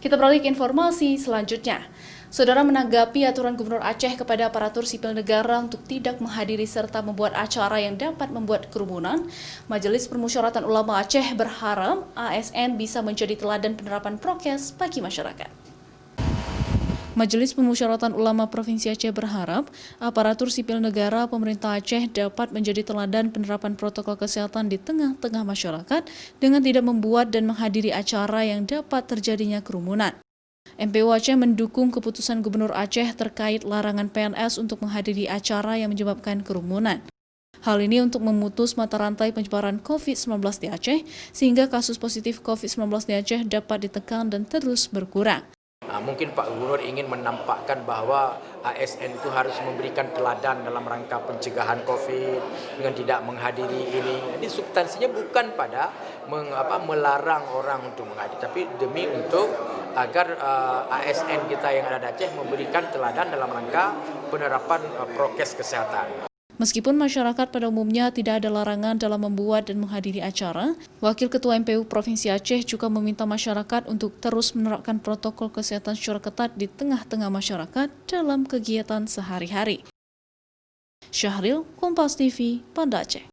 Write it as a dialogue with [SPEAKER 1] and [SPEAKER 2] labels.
[SPEAKER 1] Kita beralih ke informasi selanjutnya. Saudara, menanggapi aturan Gubernur Aceh kepada aparatur sipil negara untuk tidak menghadiri serta membuat acara yang dapat membuat kerumunan, Majelis Permusyawaratan Ulama Aceh berharap ASN bisa menjadi teladan penerapan prokes bagi masyarakat. Majelis Permusyawaratan Ulama Provinsi Aceh berharap aparatur sipil negara pemerintah Aceh dapat menjadi teladan penerapan protokol kesehatan di tengah-tengah masyarakat dengan tidak membuat dan menghadiri acara yang dapat terjadinya kerumunan. MPU Aceh mendukung keputusan Gubernur Aceh terkait larangan PNS untuk menghadiri acara yang menyebabkan kerumunan. Hal ini untuk memutus mata rantai penyebaran COVID-19 di Aceh, sehingga kasus positif COVID-19 di Aceh dapat ditekan dan terus berkurang.
[SPEAKER 2] Mungkin Pak Gubernur ingin menampakkan bahwa ASN itu harus memberikan teladan dalam rangka pencegahan COVID dengan tidak menghadiri ini. Jadi substansinya bukan pada melarang orang untuk menghadiri, tapi demi untuk agar ASN kita yang ada di Aceh memberikan teladan dalam rangka penerapan prokes kesehatan.
[SPEAKER 1] Meskipun masyarakat pada umumnya tidak ada larangan dalam membuat dan menghadiri acara, Wakil Ketua MPU Provinsi Aceh juga meminta masyarakat untuk terus menerapkan protokol kesehatan secara ketat di tengah-tengah masyarakat dalam kegiatan sehari-hari. Syahril, Kompas TV, Banda Aceh.